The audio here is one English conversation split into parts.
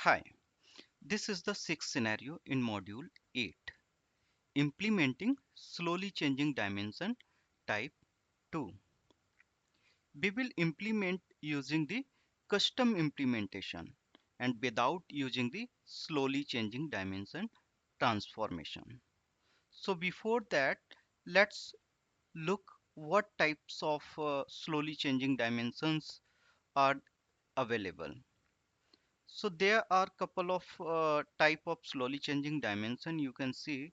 Hi, this is the sixth scenario in module 8, implementing slowly changing dimension type 2. We will implement using the custom implementation and without using the slowly changing dimension transformation. So before that, let's look what types of slowly changing dimensions are available. So there are couple of type of slowly changing dimension. You can see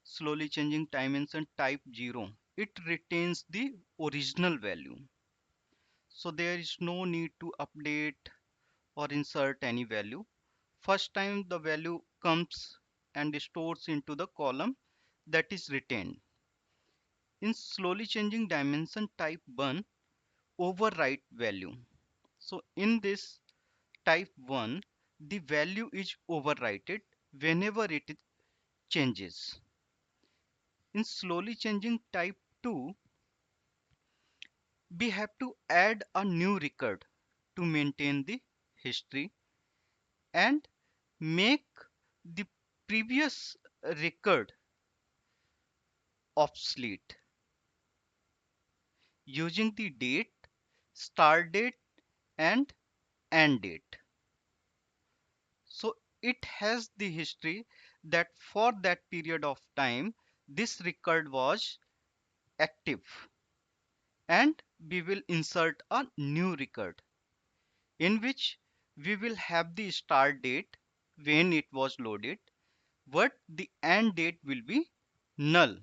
slowly changing dimension type 0. It retains the original value. So there is no need to update or insert any value. First time the value comes and stores into the column that is retained. In slowly changing dimension type 1, overwrite value. So in this type 1, the value is overwritten whenever it changes. In slowly changing type 2, we have to add a new record to maintain the history and make the previous record obsolete using the date, start date and end date. So it has the history that for that period of time this record was active, and we will insert a new record in which we will have the start date when it was loaded, but the end date will be null.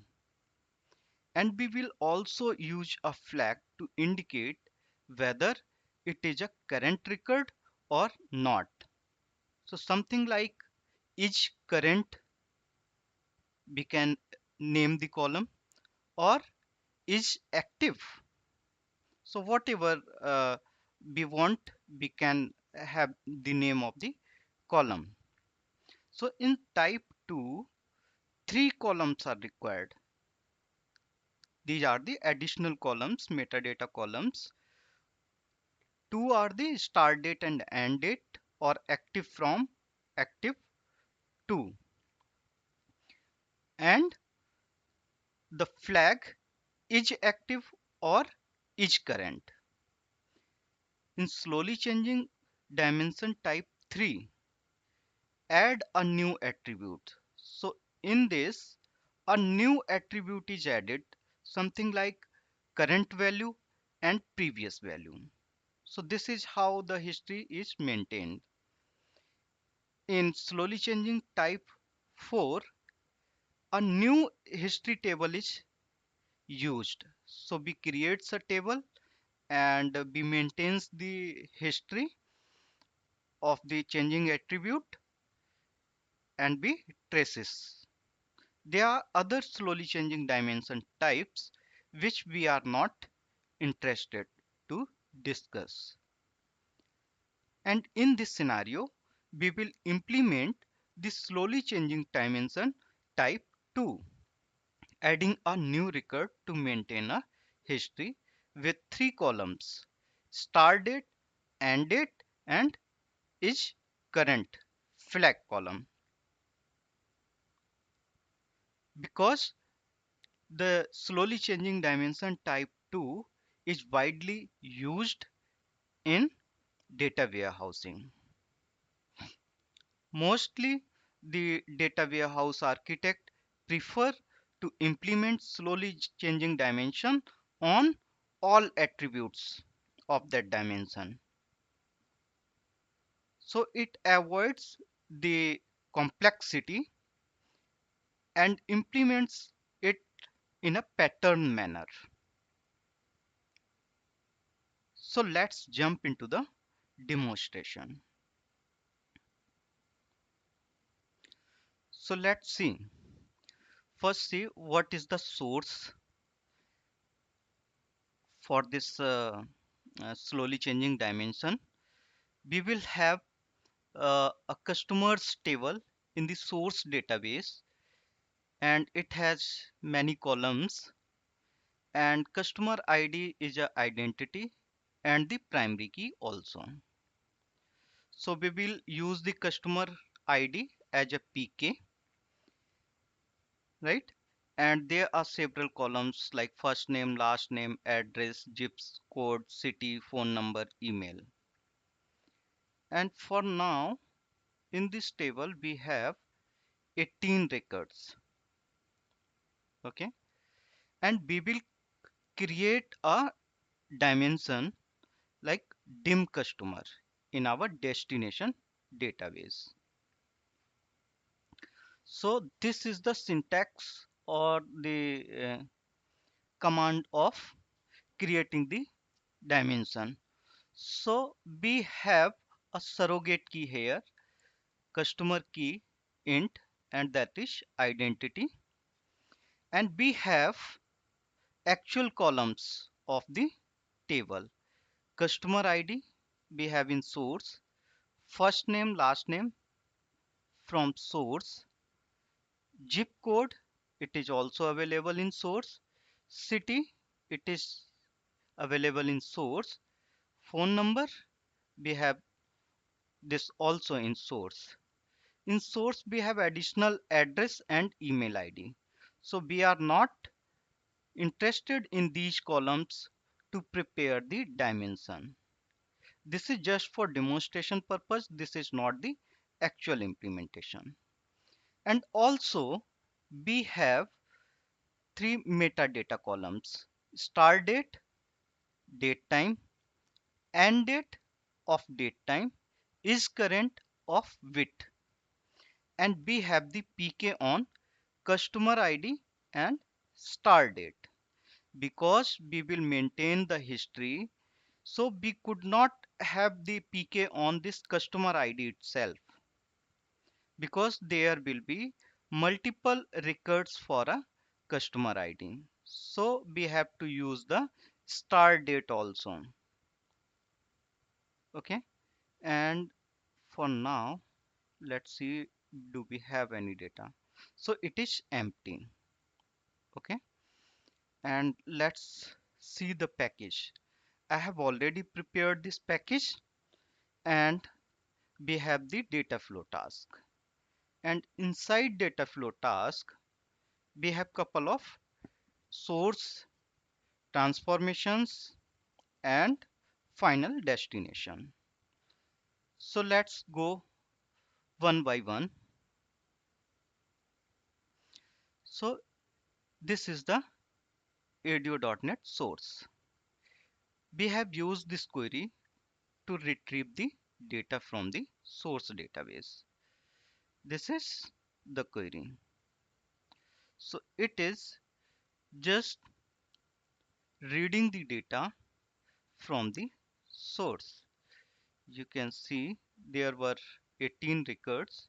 And we will also use a flag to indicate whether it is a current record or not. So something like is current, we can name the column, or is active. So whatever we want, we can have the name of the column. So in type 2, three columns are required. These are the additional columns, metadata columns. Two are the start date and end date, or active from, active to, and the flag is active or is current. In slowly changing dimension type 3, add a new attribute. So in this, a new attribute is added, something like current value and previous value. So this is how the history is maintained. In slowly changing type 4, a new history table is used. So we creates a table and we maintains the history of the changing attribute and we traces. There are other slowly changing dimension types which we are not interested to discuss. And in this scenario, we will implement the slowly changing dimension type 2, adding a new record to maintain a history with three columns: start date, end date, and is current flag column. Because the slowly changing dimension type 2 is widely used in data warehousing. Mostly the data warehouse architect prefer to implement slowly changing dimension on all attributes of that dimension. So it avoids the complexity and implements it in a pattern manner. So let's jump into the demonstration. So let's see. First, see what is the source for this slowly changing dimension. We will have a customers table in the source database, and it has many columns, and customer ID is a identity and the primary key also. So we will use the customer ID as a PK, right? And there are several columns like first name, last name, address, zips code, city, phone number, email. And for now, in this table, we have 18 records. Okay. And we will create a dimension like dim customer in our destination database. So this is the syntax or the command of creating the dimension. So we have a surrogate key here, customer key int, and that is identity. And we have actual columns of the table. Customer ID we have in source, first name, last name from source, zip code it is also available in source, city it is available in source, phone number we have this also in source. In source we have additional address and email ID. So we are not interested in these columns to prepare the dimension. This is just for demonstration purpose. This is not the actual implementation. And also we have three metadata columns: start date, date time, end date of date time, is current of wit. And we have the PK on customer ID and start date. Because we will maintain the history, so we could not have the PK on this customer ID itself, because there will be multiple records for a customer ID. So we have to use the start date also. Okay. And for now, let's see, do we have any data? So it is empty. Okay. And let's see the package. I have already prepared this package, and we have the data flow task. And inside data flow task, we have couple of source, transformations, and final destination. So let's go one by one. So this is the ADO.NET source. We have used this query to retrieve the data from the source database. This is the query. So it is just reading the data from the source. You can see there were 18 records,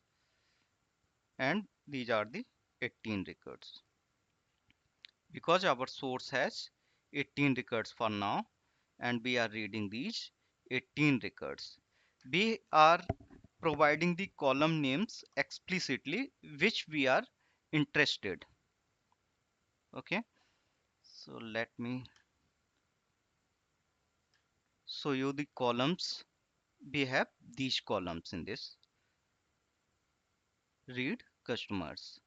and these are the 18 records. Because our source has 18 records for now, and we are reading these 18 records. We are providing the column names explicitly which we are interested. Okay, so let me show you the columns. We have these columns in this read customers.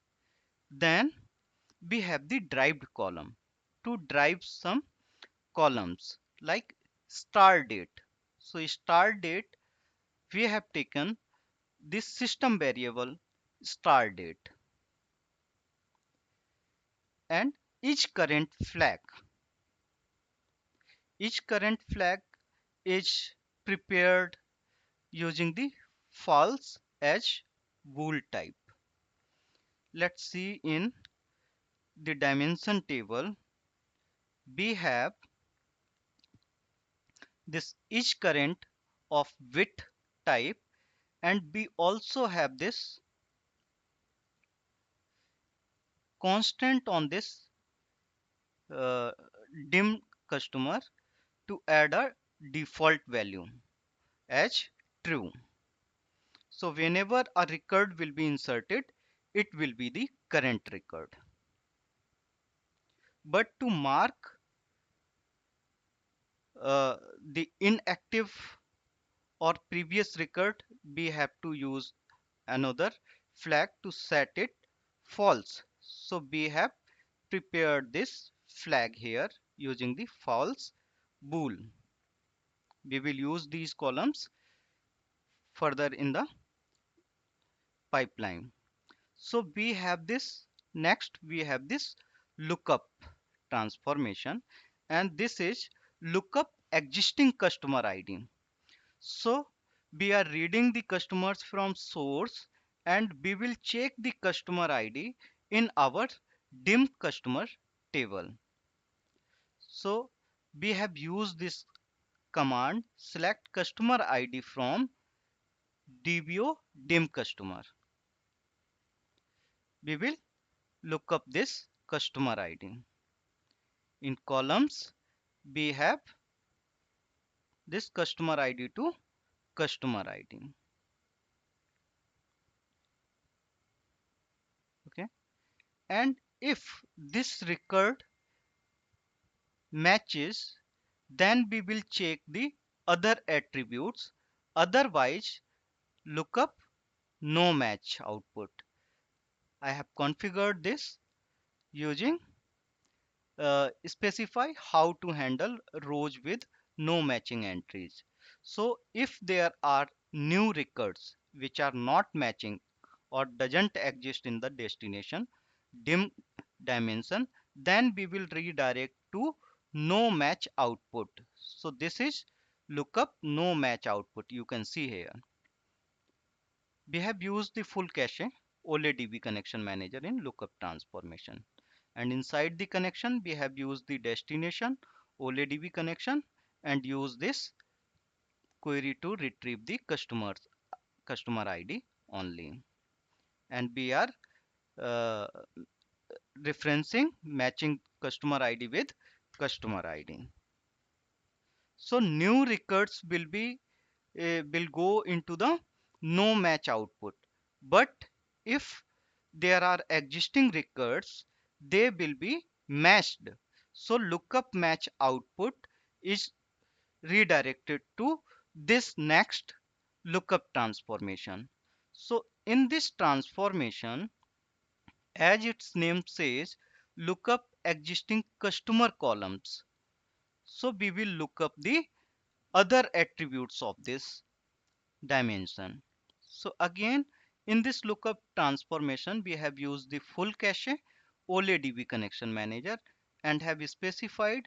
Then we have the derived column. To derive some columns like start date. So start date, we have taken this system variable start date, and each current flag. Each current flag is prepared using the false as bool type. Let's see in the dimension table, we have this each current of width type, and we also have this constant on this uh, dim customer to add a default value as true. So whenever a record will be inserted, it will be the current record. But to mark the inactive or previous record, we have to use another flag to set it false. So we have prepared this flag here using the false bool. We will use these columns further in the pipeline. So we have this. Next we have this lookup transformation, and this is lookup existing customer ID. So we are reading the customers from source, and we will check the customer ID in our dim customer table. So we have used this command select customer ID from DBO dim customer. We will look up this customer ID. In columns, we have this customer ID to customer ID. Okay. And if this record matches, then we will check the other attributes. Otherwise, look up no match output. I have configured this using specify how to handle rows with no matching entries. So if there are new records which are not matching or doesn't exist in the destination dim dimension, then we will redirect to no match output. So this is lookup no match output. You can see here we have used the full cache OLEDB connection manager in lookup transformation. And inside the connection, we have used the destination OLEDB connection and use this query to retrieve the customer ID only. And we are uh, referencing matching customer ID with customer ID. So new records will go into the no match output. But if there are existing records, they will be matched. So lookup match output is redirected to this next lookup transformation. So in this transformation, as its name says, lookup existing customer columns. So we will look up the other attributes of this dimension. So again, in this lookup transformation, we have used the full cache OLEDB connection manager and have specified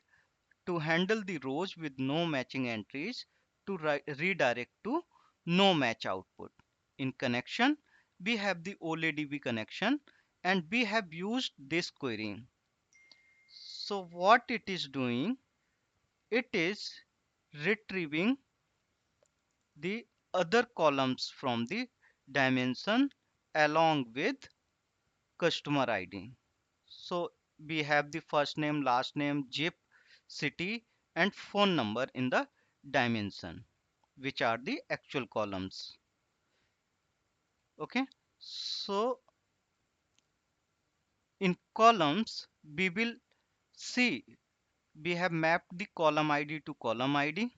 to handle the rows with no matching entries to redirect to no match output. In connection, we have the OLEDB connection and we have used this query. So what it is doing, it is retrieving the other columns from the dimension along with customer ID. So we have the first name, last name, zip, city, and phone number in the dimension, which are the actual columns. Okay. So in columns, we will see we have mapped the column ID to column ID,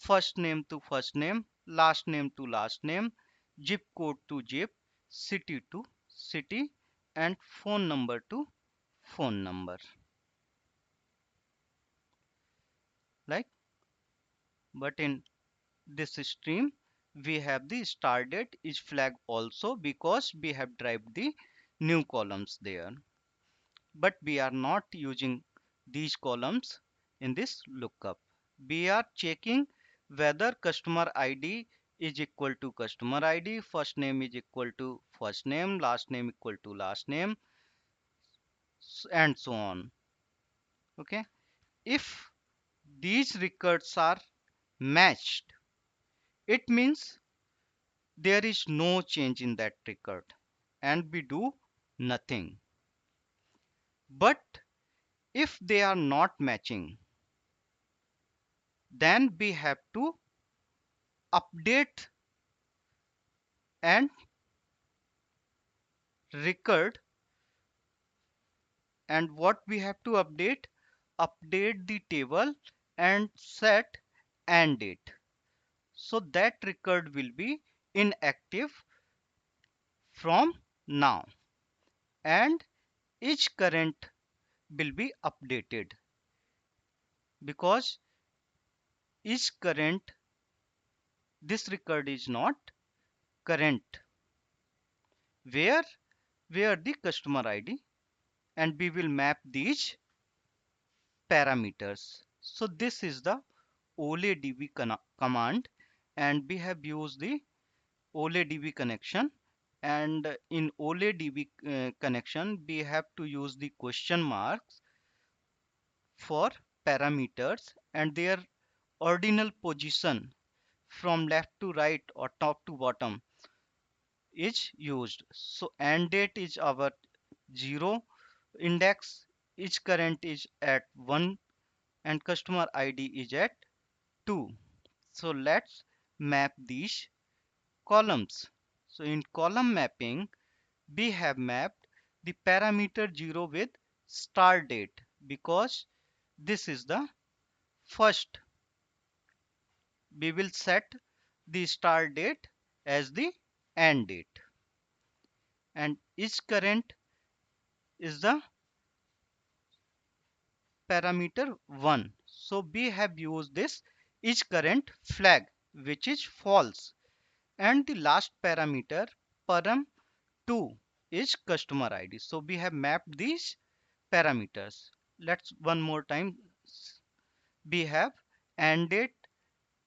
first name to first name, last name to last name, zip code to zip, city to city, and phone number to phone number. Like, but in this stream, we have the start date is flag also because we have derived the new columns there. But we are not using these columns in this lookup. We are checking whether customer ID is equal to customer ID, first name is equal to first name, last name equal to last name, and so on. Okay. If these records are matched, it means there is no change in that record and we do nothing. But if they are not matching, then we have to update and record. And what we have to update the table and set and date. So that record will be inactive from now, and each current will be updated because each current, this record is not current, where the customer ID, and we will map these parameters. So this is the OLEDB command, and we have used the OLEDB connection. And in OLEDB connection, we have to use the question marks for parameters and their ordinal position from left to right or top to bottom is used. So AND date is our 0 index, each current is at 1, and customer ID is at 2. So let's map these columns. So in column mapping, we have mapped the parameter 0 with start date because this is the first. We will set the start date as the end date, and each current is the parameter 1. So we have used this each current flag, which is false, and the last parameter param 2 is customer ID. So we have mapped these parameters. Let's one more time. We have AND date,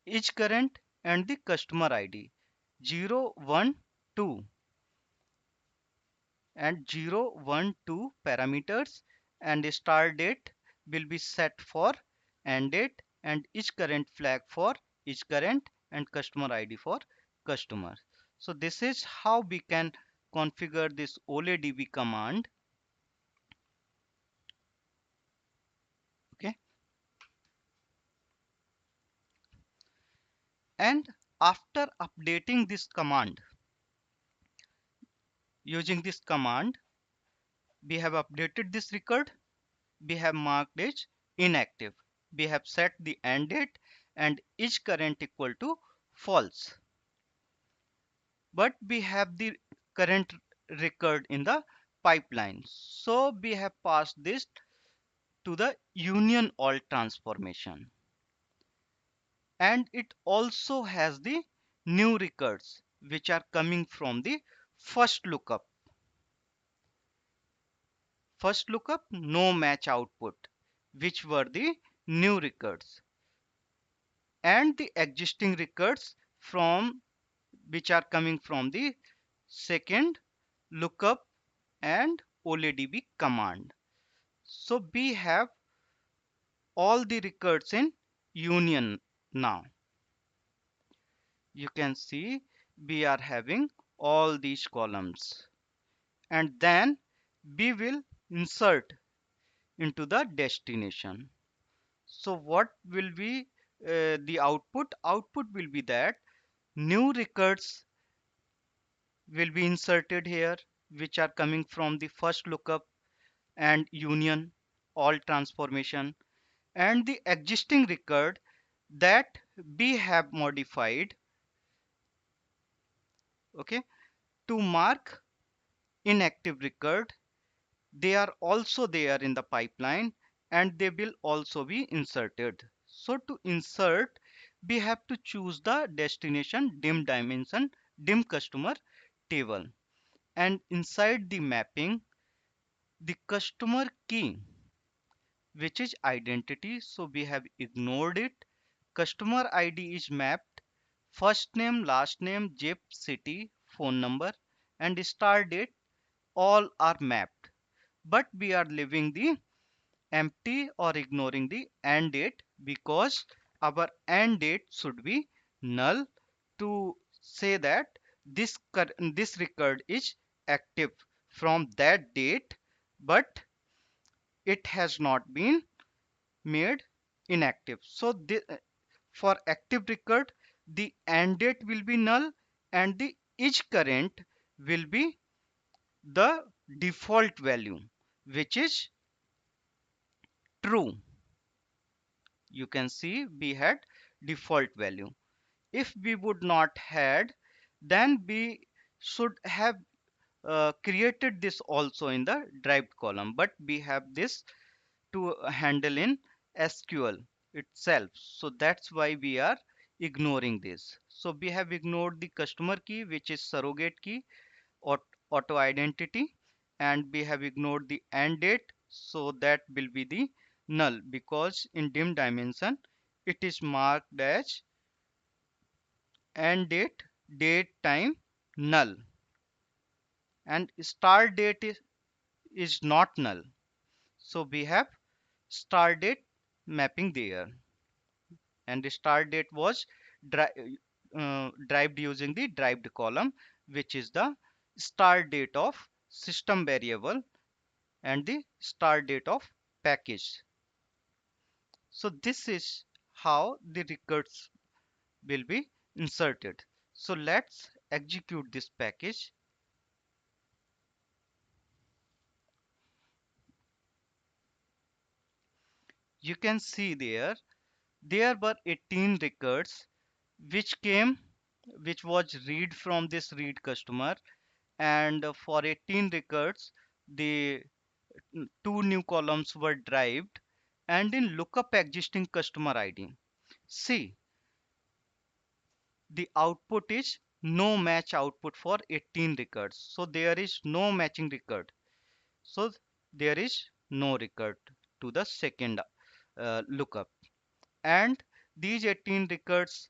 each current, and the customer ID 0 1 2, and 0 1 2 parameters, and the start date will be set for AND date, and each current flag for each current, and customer ID for customer. So this is how we can configure this OLEDB command. Okay, and after updating this command, using this command, we have updated this record, we have marked it inactive, we have set the end date and each current equal to false, but we have the current record in the pipeline, so we have passed this to the union alt transformation, and it also has the new records which are coming from the first lookup. First lookup, no match output, which were the new records, and the existing records from which are coming from the second lookup and OLEDB command. So we have all the records in union now. You can see we are having all these columns, and then we will insert into the destination. So what will be the output? Output will be that new records will be inserted here, which are coming from the first lookup and union all transformation, and the existing record that we have modified, okay, to mark inactive record. They are also there in the pipeline, and they will also be inserted. So to insert, we have to choose the destination dim dimension dim customer table, and inside the mapping, the customer key, which is identity, so we have ignored it. Customer ID is mapped first name, last name, zip, city, phone number, and start date, all are mapped, but we are leaving the empty or ignoring the end date because our end date should be null to say that this record is active from that date, but it has not been made inactive. So for active record, the end date will be null, and the each current will be the default value, which is true. You can see we had default value. If we would not had, then we should have created this also in the derived column, but we have this to handle in SQL itself. So that's why we are ignoring this. So we have ignored the customer key, which is surrogate key or auto identity, and we have ignored the end date. So that will be the null, because in dim dimension it is marked as end date, date time, null, and start date is not null. So we have start date mapping there, and the start date was derived using the derived column, which is the start date of system variable and the start date of package. So this is how the records will be inserted. So let's execute this package. You can see there were 18 records which came, which was read from this read customer, and for 18 records the two new columns were derived, and in lookup existing customer ID, see, the output is no match output for 18 records, so there is no matching record, so there is no record to the second lookup, and these 18 records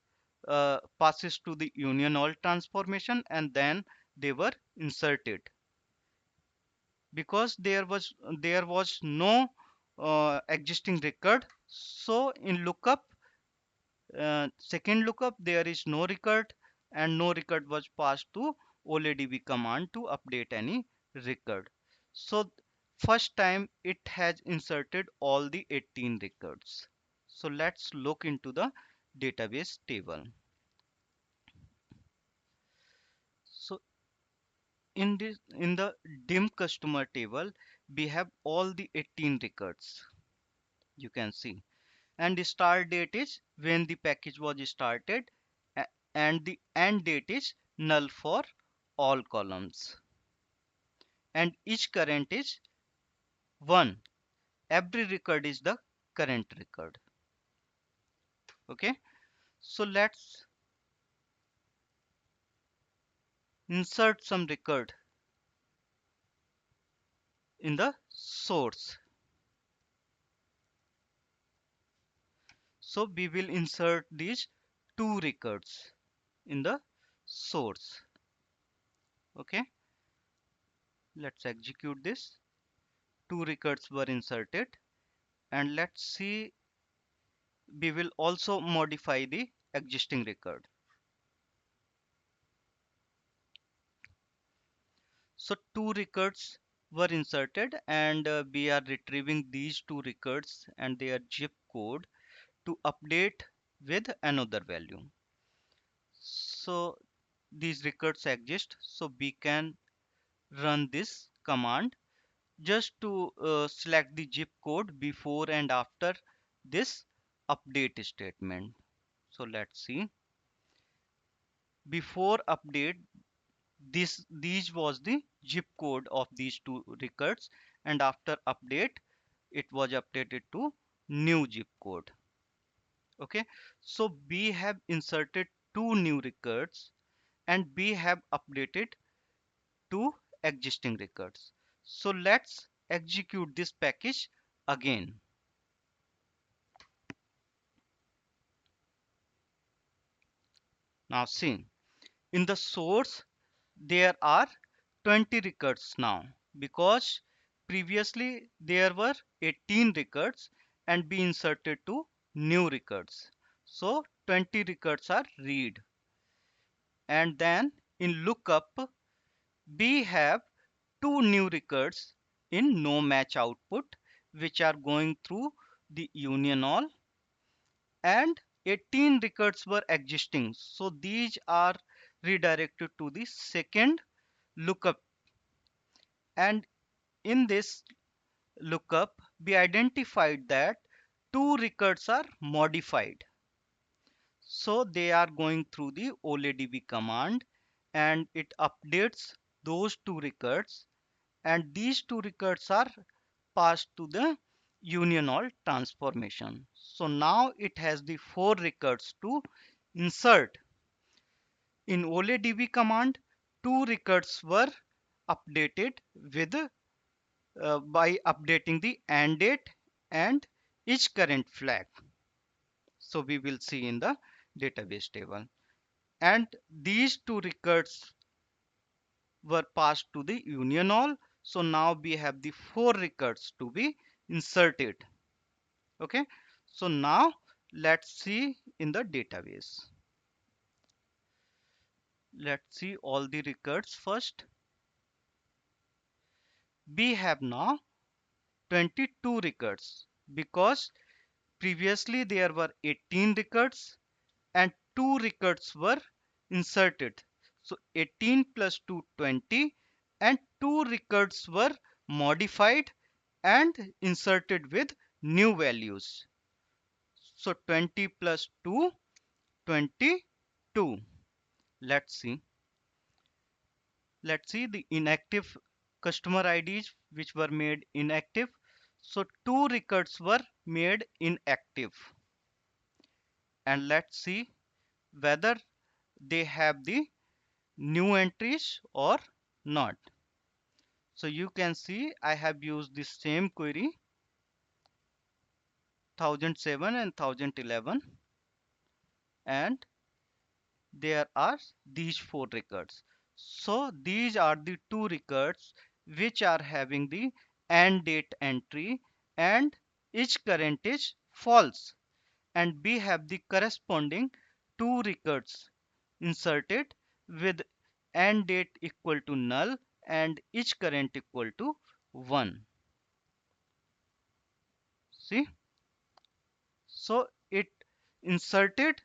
passes to the union all transformation, and then they were inserted because there was no existing record. So in lookup, second lookup, there is no record, and no record was passed to OLEDB command to update any record. So first time it has inserted all the 18 records. So let's look into the database table. So in the dim customer table, we have all the 18 records, you can see, and the start date is when the package was started, and the end date is null for all columns, and each current is 1. Every record is the current record. Okay, so let's insert some record in the source. So we will insert these two records in the source. Okay, let's execute this. Two records were inserted, and let's see, we will also modify the existing record. So two records were inserted, and we are retrieving these two records and their zip code to update with another value. So these records exist, so we can run this command just to select the zip code before and after this update statement. So let's see, before update, these was the zip code of these two records, and after update it was updated to new zip code. Okay, so we have inserted two new records, and we have updated two existing records. So let's execute this package again. Now see, in the source there are 20 records now, because previously there were 18 records and we inserted two new records. So 20 records are read, and then in lookup we have two new records in no match output, which are going through the union all, and 18 records were existing, so these are redirected to the second lookup, and in this lookup we identified that two records are modified. So they are going through the oledb command, and it updates those two records, and these two records are passed to the union all transformation. So now it has the four records to insert. In oledb command, two records were updated with by updating the and date and each current flag. So we will see in the database table, and these two records were passed to the union all. So now we have the four records to be inserted. Okay, so now let's see in the database. Let's see all the records first. We have now 22 records because previously there were 18 records and two records were inserted. So 18 plus 2 20, and two records were modified and inserted with new values. So 20 plus 2 22. Let's see. Let's see the inactive customer IDs which were made inactive. So two records were made inactive, and let's see whether they have the new entries or not. So you can see I have used the same query 1007 and 1011, and there are these four records. So these are the two records which are having the end date entry, and each current is false, and we have the corresponding two records inserted with end date equal to null and each current equal to 1. See, so it inserted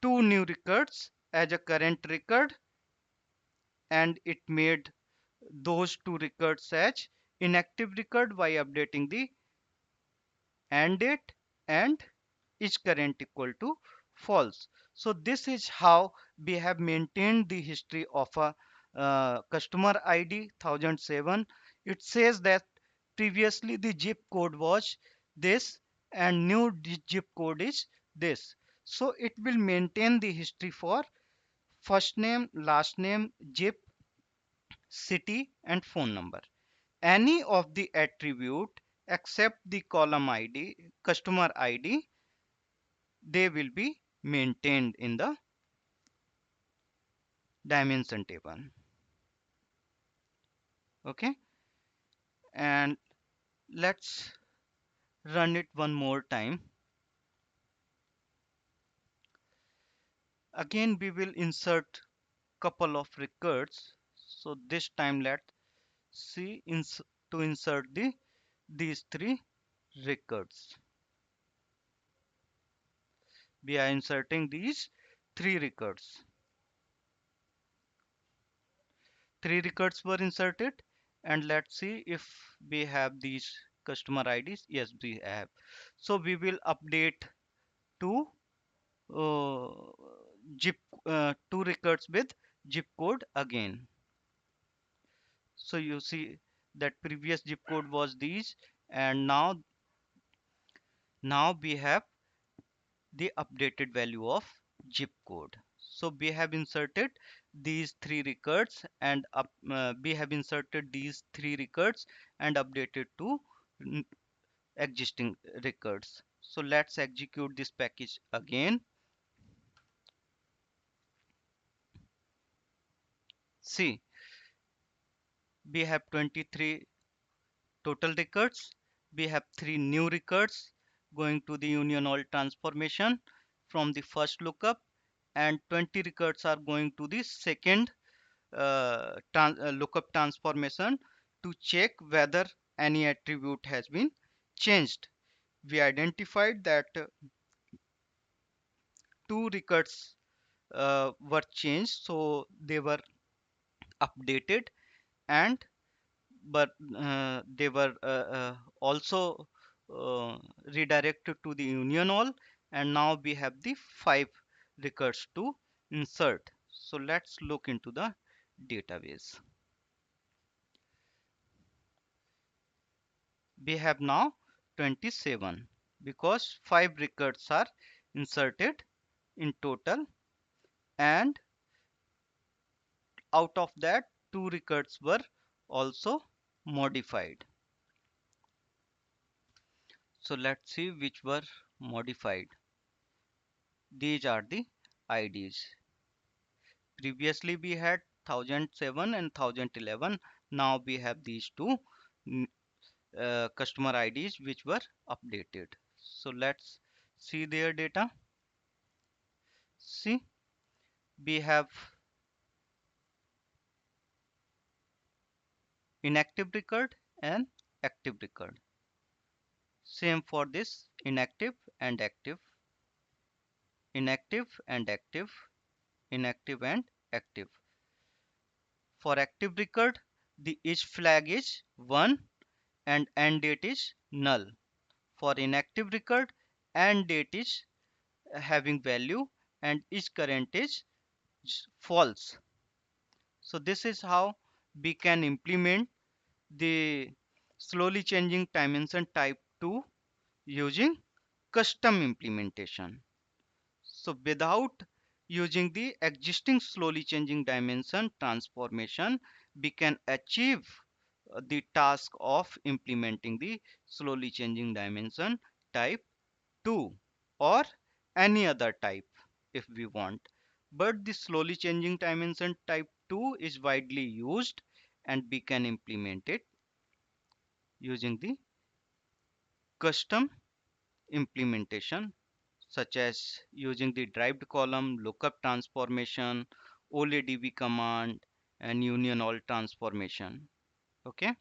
two new records as a current record, and it made those two records as inactive record by updating the and date and each current equal to false. So this is how we have maintained the history of a customer ID 1007. It says that previously the zip code was this and new zip code is this. So it will maintain the history for first name, last name, zip, city, and phone number. Any of the attribute except the column ID, customer ID, they will be maintained in the dimension table. Okay, and let's run it one more time. Again we will insert couple of records. So this time let's see to insert these three records. We are inserting these three records. Three records were inserted, and let's see if we have these customer IDs. Yes, we have. So we will update two uh, zip two records with zip code again. So you see that previous zip code was these, and now we have the updated value of zip code. So we have inserted these three records and we have inserted these three records and updated to existing records. So let's execute this package again. See, we have 23 total records. We have three new records going to the union all transformation from the first lookup, and 20 records are going to the second lookup transformation to check whether any attribute has been changed. We identified that two records were changed, so they were updated, and but they were also redirected to the union all, and now we have the five records to insert. So let's look into the database. We have now 27 because 5 records are inserted in total, and out of that 2 records were also modified. So let's see which were modified. These are the IDs. Previously we had 1007 and 1011. Now we have these two customer IDs which were updated. So let's see their data. See, we have inactive record and active record. Same for this inactive and active, inactive and active, inactive and active. For active record, the each flag is 1 and end date is null. For inactive record, end date is having value and each current is false. So this is how we can implement the slowly changing dimension type 2 using custom implementation. So without using the existing slowly changing dimension transformation, we can achieve the task of implementing the slowly changing dimension type 2 or any other type if we want. But the slowly changing dimension type 2 is widely used and we can implement it using the custom implementation such as using the derived column, lookup transformation, OLEDB command, and union all transformation. Okay.